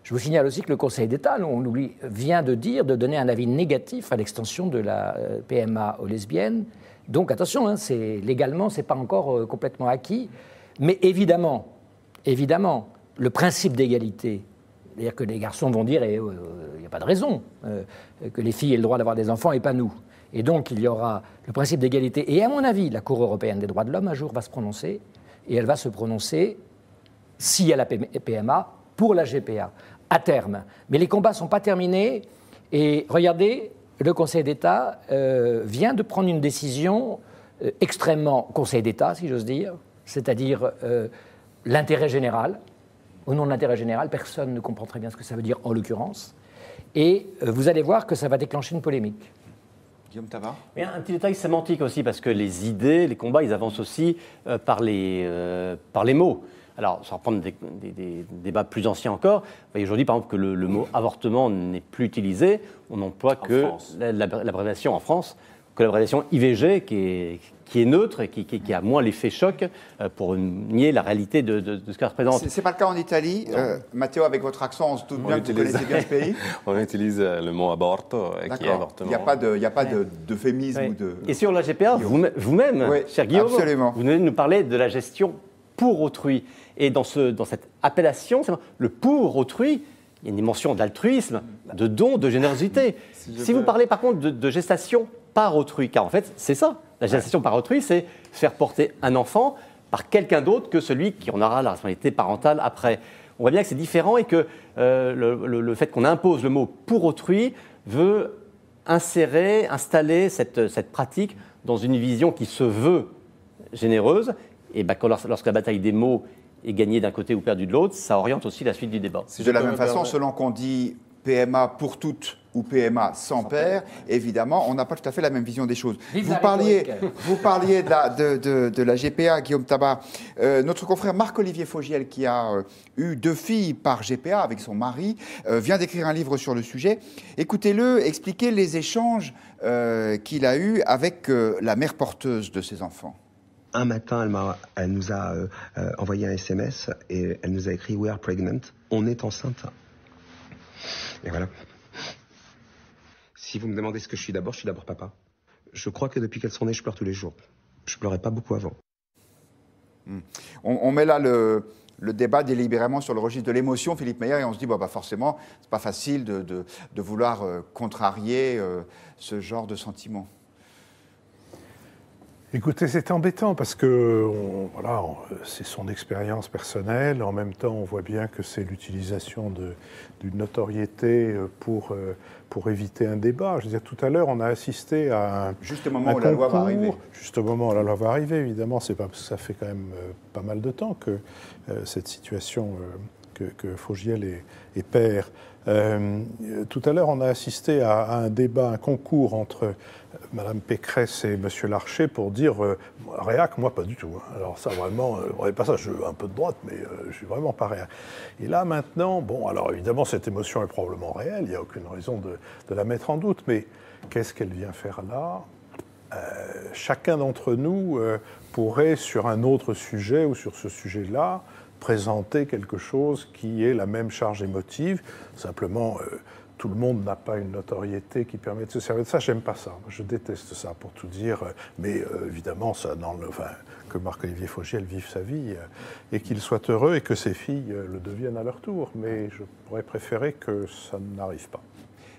Je vous signale aussi que le Conseil d'État, on l'oublie, vient de donner un avis négatif à l'extension de la PMA aux lesbiennes. Donc attention, légalement, ce n'est pas encore complètement acquis. Mais évidemment, le principe d'égalité, c'est-à-dire que les garçons vont dire, il n'y a pas de raison que les filles aient le droit d'avoir des enfants et pas nous. Et donc il y aura le principe d'égalité. Et à mon avis, la Cour européenne des droits de l'homme, un jour, va se prononcer, et elle va se prononcer, s'il y a la PMA, pour la GPA, à terme. Mais les combats ne sont pas terminés, et regardez, le Conseil d'État vient de prendre une décision extrêmement Conseil d'État, si j'ose dire, c'est-à-dire l'intérêt général. Au nom de l'intérêt général, personne ne comprend très bien ce que ça veut dire en l'occurrence. Et vous allez voir que ça va déclencher une polémique. Guillaume Tabar. Il y a un petit détail sémantique aussi, parce que les idées, les combats, ils avancent aussi par les mots. Alors, sans reprendre des débats plus anciens encore, vous voyez aujourd'hui, par exemple, que le mot avortement n'est plus utilisé. On n'emploie que l'abréviation en France, que l'abréviation IVG, qui est neutre et qui a moins l'effet choc pour nier la réalité de ce qu'elle représente. Ce n'est pas le cas en Italie. Matteo, avec votre accent, on se doute bien que vous connaissez bien ce pays. On utilise le mot aborto, qui est avortement. Il n'y a pas d'euphémisme ou de... Et sur la GPA, vous-même, cher Guillaume, absolument. Vous venez de nous parler de la gestion pour autrui. Et dans cette appellation, le pour autrui, il y a une dimension d'altruisme, de don, de générosité. Si vous parlez par contre de gestation par autrui, car en fait, c'est ça. La gestation par autrui, c'est faire porter un enfant par quelqu'un d'autre que celui qui en aura la responsabilité parentale après. On voit bien que c'est différent et que le fait qu'on impose le mot pour autrui veut installer cette pratique dans une vision qui se veut généreuse. Et lorsque la bataille des mots est gagnée d'un côté ou perdue de l'autre, ça oriente aussi la suite du débat. De la même façon, selon qu'on dit PMA pour toutes ou PMA sans père, évidemment, on n'a pas tout à fait la même vision des choses. Vous parliez de la GPA, Guillaume Tabar. Notre confrère Marc-Olivier Fogiel, qui a eu 2 filles par GPA avec son mari, vient d'écrire un livre sur le sujet. Écoutez-le expliquer les échanges qu'il a eus avec la mère porteuse de ses enfants. Un matin, elle nous a envoyé un SMS et elle nous a écrit « We are pregnant ». On est enceinte. Et voilà. Si vous me demandez ce que je suis d'abord papa. Je crois que depuis qu'elles sont nées, je pleure tous les jours. Je pleurais pas beaucoup avant. On met là le débat délibérément sur le registre de l'émotion, Philippe Meyer, et on se dit, forcément, c'est pas facile de vouloir contrarier ce genre de sentiment. Écoutez, c'est embêtant parce que c'est son expérience personnelle. En même temps, on voit bien que c'est l'utilisation d'une notoriété pour éviter un débat. Je veux dire, tout à l'heure, on a assisté à juste au moment où la loi va arriver. Juste au moment où la loi va arriver, évidemment. C'est pas parce que ça fait quand même pas mal de temps que cette situation que Fogiel est père. Tout à l'heure, on a assisté à un débat, un concours entre Mme Pécresse et M. Larcher pour dire réac, moi pas du tout. Alors ça vraiment, pas ça, je suis un peu de droite, mais je suis vraiment pas réac. Et là maintenant, alors évidemment cette émotion est probablement réelle, il n'y a aucune raison de la mettre en doute, mais qu'est-ce qu'elle vient faire là ? Chacun d'entre nous pourrait sur un autre sujet ou sur ce sujet-là présenter quelque chose qui ait la même charge émotive, simplement tout le monde n'a pas une notoriété qui permet de se servir de ça. J'aime pas ça. Je déteste ça, pour tout dire. Mais évidemment, ça, que Marc-Olivier Fogiel vive sa vie et qu'il soit heureux et que ses filles le deviennent à leur tour. Mais je pourrais préférer que ça n'arrive pas.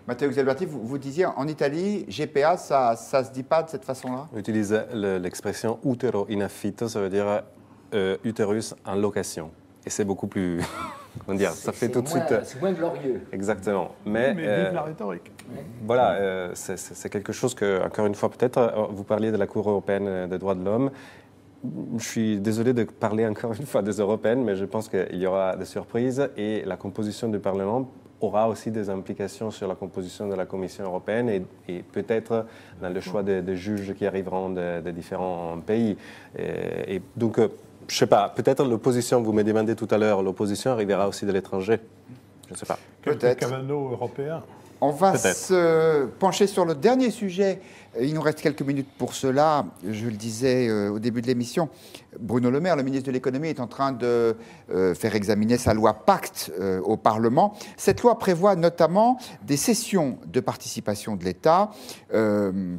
Matteo Xalberti, vous disiez en Italie, GPA, ça se dit pas de cette façon-là ? On utilise l'expression utero in affitto, ça veut dire utérus en location. Et c'est beaucoup plus... Comment dire, ça fait tout de suite... C'est moins glorieux. Exactement. Mais vive la rhétorique. Voilà, c'est quelque chose que, encore une fois, peut-être, vous parliez de la Cour européenne des droits de l'homme. Je suis désolé de parler encore une fois des européennes, mais je pense qu'il y aura des surprises et la composition du Parlement aura aussi des implications sur la composition de la Commission européenne et peut-être dans le choix des juges qui arriveront des différents pays. Et donc, je ne sais pas, peut-être l'opposition, vous me demandez tout à l'heure, l'opposition arrivera aussi de l'étranger. Je ne sais pas. Peut-être. Cavano européen. On va se pencher sur le dernier sujet. Il nous reste quelques minutes pour cela. Je le disais au début de l'émission, Bruno Le Maire, le ministre de l'économie, est en train de faire examiner sa loi Pacte au Parlement. Cette loi prévoit notamment des cessions de participation de l'État,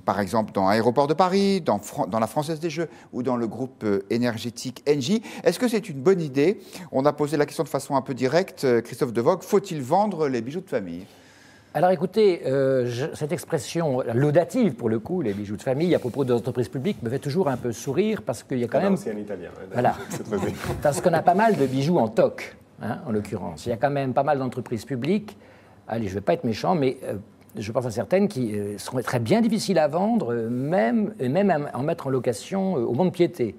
par exemple dans Aéroports de Paris, dans la Française des Jeux ou dans le groupe énergétique Engie. Est-ce que c'est une bonne idée ? On a posé la question de façon un peu directe. Christophe Devogue, faut-il vendre les bijoux de famille ? Alors écoutez, cette expression laudative, pour le coup, les bijoux de famille, à propos des entreprises publiques, me fait toujours un peu sourire parce qu'il y a quand même... C'est en italien. Voilà. Parce qu'on a pas mal de bijoux en toc, en l'occurrence. Il y a quand même pas mal d'entreprises publiques, allez, je ne vais pas être méchant, mais je pense à certaines qui seront très bien difficiles à vendre, même à en mettre en location au mont-de-piété.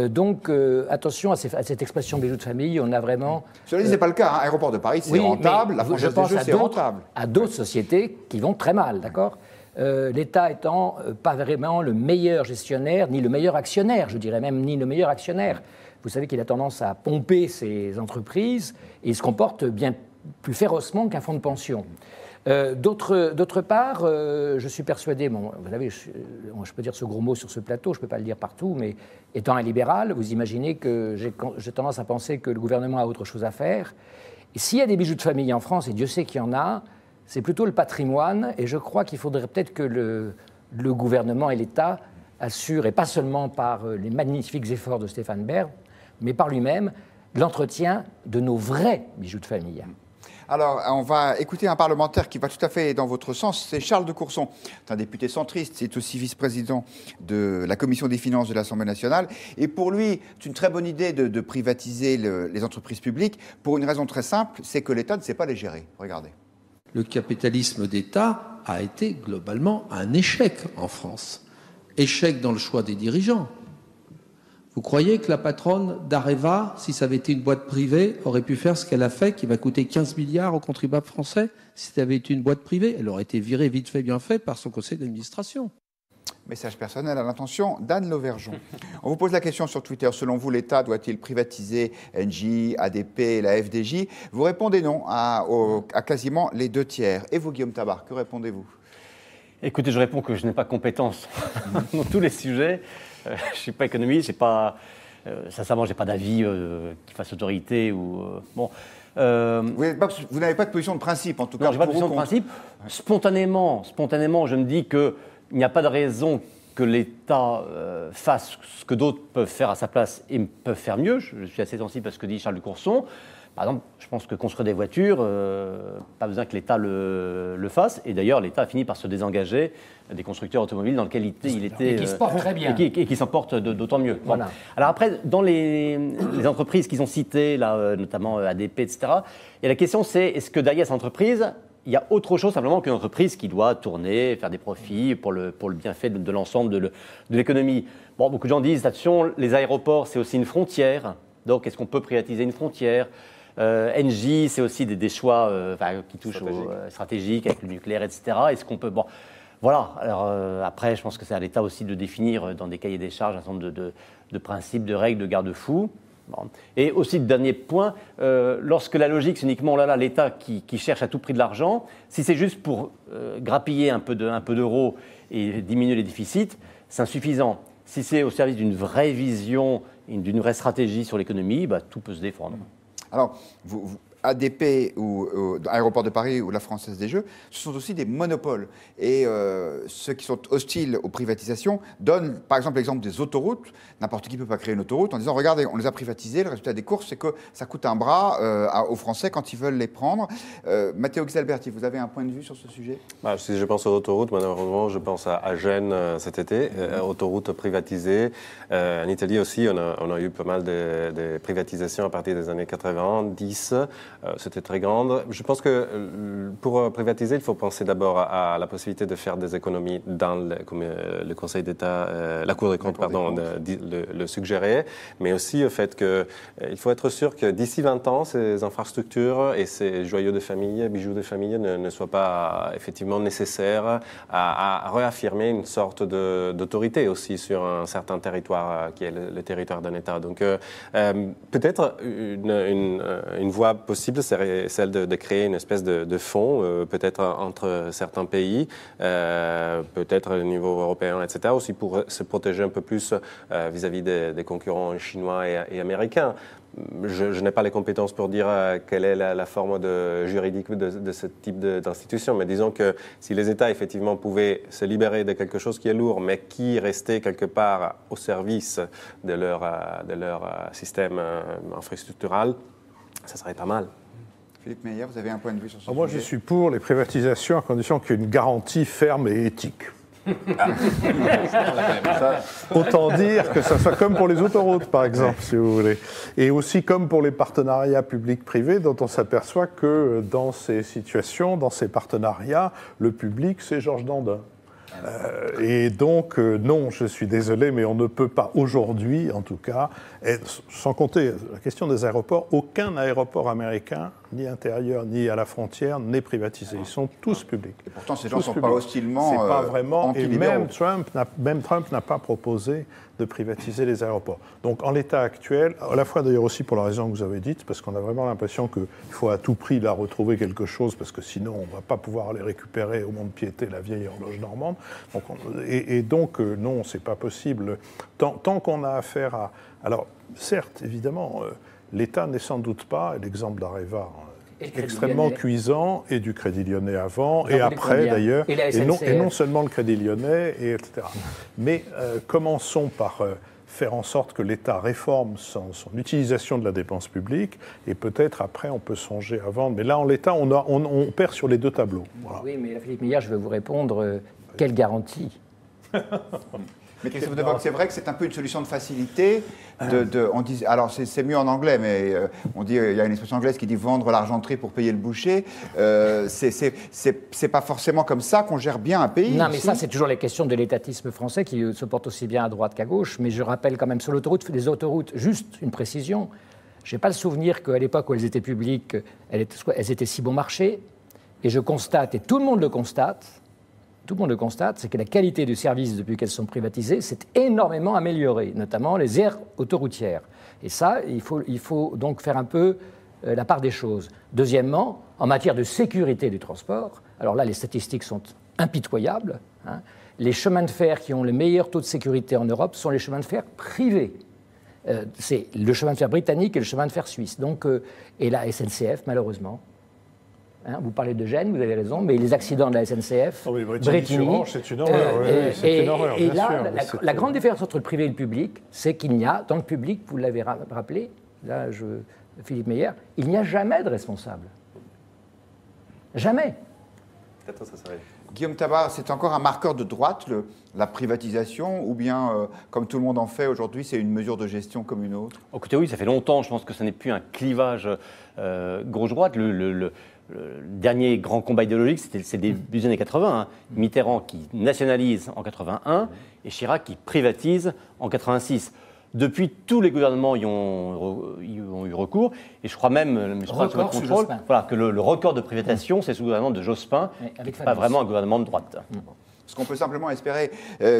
Donc, attention à cette expression bijoux de famille, on a vraiment... Cela dit, ce n'est pas le cas. Aéroport de Paris, c'est rentable. La Française des Jeux, c'est rentable. À d'autres sociétés qui vont très mal, d'accord ? L'État étant pas vraiment le meilleur gestionnaire, ni le meilleur actionnaire, je dirais même, ni le meilleur actionnaire. Vous savez qu'il a tendance à pomper ses entreprises et il se comporte bien plus férocement qu'un fonds de pension. D'autre part, je suis persuadé, vous savez, je peux dire ce gros mot sur ce plateau, je ne peux pas le dire partout, mais étant un libéral, vous imaginez que j'ai tendance à penser que le gouvernement a autre chose à faire. Et s'il y a des bijoux de famille en France, et Dieu sait qu'il y en a, c'est plutôt le patrimoine, et je crois qu'il faudrait peut-être que le gouvernement et l'État assurent, et pas seulement par les magnifiques efforts de Stéphane Bern, mais par lui-même, l'entretien de nos vrais bijoux de famille. Alors, on va écouter un parlementaire qui va tout à fait dans votre sens, c'est Charles de Courson. C'est un député centriste, c'est aussi vice-président de la Commission des finances de l'Assemblée nationale. Et pour lui, c'est une très bonne idée de privatiser les entreprises publiques pour une raison très simple, c'est que l'État ne sait pas les gérer. Regardez. Le capitalisme d'État a été globalement un échec en France. Échec dans le choix des dirigeants. Vous croyez que la patronne d'Areva, si ça avait été une boîte privée, aurait pu faire ce qu'elle a fait, qui va coûter 15 milliards aux contribuables français? Si ça avait été une boîte privée, elle aurait été virée vite fait, bien fait par son conseil d'administration. Message personnel à l'intention d'Anne Lauvergeon. On vous pose la question sur Twitter. Selon vous, l'État doit-il privatiser Engie, ADP et la FDJ? Vous répondez non à quasiment les 2 tiers. Et vous, Guillaume Tabar, que répondez-vous? Écoutez, je réponds que je n'ai pas compétence dans tous les sujets. Je ne suis pas économiste, sincèrement, je n'ai pas d'avis qui fasse autorité. Bon. Vous n'avez pas de position de principe, en tout cas. Non, je n'ai pas de position de principe. Spontanément, je me dis qu'il n'y a pas de raison que l'État fasse ce que d'autres peuvent faire à sa place et peuvent faire mieux. Je suis assez sensible à ce que dit Charles de Courson. Par exemple, je pense que construire des voitures, pas besoin que l'État le fasse. Et d'ailleurs, l'État a fini par se désengager des constructeurs automobiles dans lesquels il était... Et qui se portent très bien. Et qui s'en portent d'autant mieux. Voilà. Bon. Alors après, dans les entreprises qu'ils ont citées, là, notamment ADP, etc., et la question c'est, est-ce que derrière cette entreprise, il y a autre chose simplement qu'une entreprise qui doit tourner, faire des profits pour le bienfait de l'ensemble de l'économie. Bon, beaucoup de gens disent, attention, les aéroports, c'est aussi une frontière. Donc, est-ce qu'on peut privatiser une frontière ? Engie, c'est aussi des choix qui touchent stratégiques avec le nucléaire, etc. Est-ce qu'on peut... Bon, voilà. Alors, après, je pense que c'est à l'État aussi de définir dans des cahiers des charges un certain nombre de principes, de règles, de garde-fous. Bon. Et aussi, dernier point, lorsque la logique, c'est uniquement l'État qui cherche à tout prix de l'argent, si c'est juste pour grappiller un peu d'euros et diminuer les déficits, c'est insuffisant. Si c'est au service d'une vraie vision, d'une vraie stratégie sur l'économie, tout peut se défendre. Alors, ADP ou Aéroport de Paris ou la Française des Jeux, ce sont aussi des monopoles. Et ceux qui sont hostiles aux privatisations donnent, par exemple, l'exemple des autoroutes. N'importe qui ne peut pas créer une autoroute en disant, regardez, on les a privatisées, le résultat des courses, c'est que ça coûte un bras aux Français quand ils veulent les prendre. Matteo Xalberti, vous avez un point de vue sur ce sujet ? Si je pense aux autoroutes, malheureusement, je pense à Gênes cet été, autoroute privatisée. En Italie aussi, on a eu pas mal de privatisations à partir des années 90. C'était très grande. Je pense que pour privatiser, il faut penser d'abord à la possibilité de faire des économies comme le Conseil d'État, la Cour des comptes, le suggérait, mais aussi au fait qu'il faut être sûr que d'ici 20 ans, ces infrastructures et ces joyaux de famille, bijoux de famille ne soient pas effectivement nécessaires à réaffirmer une sorte d'autorité aussi sur un certain territoire qui est le territoire d'un État. Donc peut-être une voie possible serait celle de créer une espèce de fonds, peut-être entre certains pays, peut-être au niveau européen, etc., aussi pour se protéger un peu plus vis-à-vis des concurrents chinois et américains. Je n'ai pas les compétences pour dire quelle est la forme juridique de ce type d'institution, mais disons que si les États effectivement pouvaient se libérer de quelque chose qui est lourd, mais qui restait quelque part au service de leur système infrastructural, ça serait pas mal. Philippe Meyer, vous avez un point de vue sur ce sujet ? Moi, je suis pour les privatisations à condition qu'il y ait une garantie ferme et éthique. Autant dire que ça soit comme pour les autoroutes, par exemple, si vous voulez. Et aussi comme pour les partenariats publics-privés, dont on s'aperçoit que dans ces situations, dans ces partenariats, le public, c'est Georges Dandin. Et donc, non, je suis désolé, mais on ne peut pas aujourd'hui, en tout cas, sans compter la question des aéroports, aucun aéroport américain, ni intérieur, ni à la frontière, n'est privatisé. Ils sont tous publics. Et pourtant, ces gens ne sont pas hostilement c'est pas vraiment. Et même Trump Trump n'a pas proposé de privatiser les aéroports. Donc, en l'état actuel, à la fois d'ailleurs aussi pour la raison que vous avez dite, parce qu'on a vraiment l'impression qu'il faut à tout prix là retrouver quelque chose, parce que sinon on ne va pas pouvoir aller récupérer au Mont-de-Piété la vieille horloge normande. Donc, non, c'est pas possible. Tant qu'on a affaire à... Alors, certes, évidemment, l'État n'est sans doute pas, et l'exemple d'Areva extrêmement cuisant, et du Crédit Lyonnais avant, et après d'ailleurs, et non seulement le Crédit Lyonnais, etc. Mais commençons par faire en sorte que l'État réforme son utilisation de la dépense publique, et peut-être après on peut songer à vendre. Mais là, en l'État, on perd sur les deux tableaux. Voilà. Oui, mais Philippe Meyer, je vais vous répondre, quelle garantie ? Mais Christophe Devox, c'est vrai que c'est un peu une solution de facilité. On dit, alors c'est mieux en anglais, mais on dit, il y a une expression anglaise qui dit vendre l'argenterie pour payer le boucher. C'est pas forcément comme ça qu'on gère bien un pays. Non, mais ça, c'est toujours les questions de l'étatisme français qui se portent aussi bien à droite qu'à gauche. Mais je rappelle quand même sur l'autoroute, des autoroutes, juste une précision. Je n'ai pas le souvenir qu'à l'époque où elles étaient publiques, elles étaient si bon marché. Et je constate, et tout le monde le constate, c'est que la qualité du service, depuis qu'elles sont privatisées, s'est énormément améliorée, notamment les aires autoroutières. Et ça, il faut donc faire un peu la part des choses. Deuxièmement, en matière de sécurité du transport, alors là, les statistiques sont impitoyables. Les chemins de fer qui ont le meilleur taux de sécurité en Europe sont les chemins de fer privés. C'est le chemin de fer britannique et le chemin de fer suisse. Donc, et la SNCF, malheureusement, Hein, vous parlez de Gênes, vous avez raison, mais les accidents de la SNCF, Brétigny, c'est une horreur. C'est une horreur, et bien là, sûr. la grande différence entre le privé et le public, c'est qu'il n'y a, dans le public, vous l'avez rappelé, là, Philippe Meyer, il n'y a jamais de responsable. Jamais. Peut-être ça serait... Guillaume Tabar, c'est encore un marqueur de droite, la privatisation, ou bien, comme tout le monde en fait aujourd'hui, c'est une mesure de gestion comme une autre? Écoutez, oui, ça fait longtemps, je pense que ce n'est plus un clivage gauche-droite. Le dernier grand combat idéologique, c'est début des années 80. Hein. Mitterrand qui nationalise en 81 et Chirac qui privatise en 86. Depuis, tous les gouvernements y ont eu recours. Et je crois même, je crois que le record de privatisation, c'est sous le gouvernement de Jospin, qui n'est pas vraiment un gouvernement de droite. Ce qu'on peut simplement espérer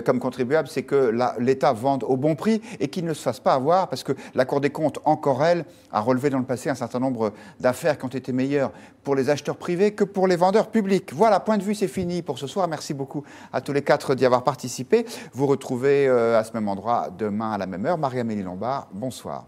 comme contribuable, c'est que l'État vende au bon prix et qu'il ne se fasse pas avoir, parce que la Cour des comptes, encore elle, a relevé dans le passé un certain nombre d'affaires qui ont été meilleures pour les acheteurs privés que pour les vendeurs publics. Voilà, point de vue, c'est fini pour ce soir. Merci beaucoup à tous les quatre d'y avoir participé. Vous retrouvez à ce même endroit demain à la même heure. Marie-Amélie Lombard, bonsoir.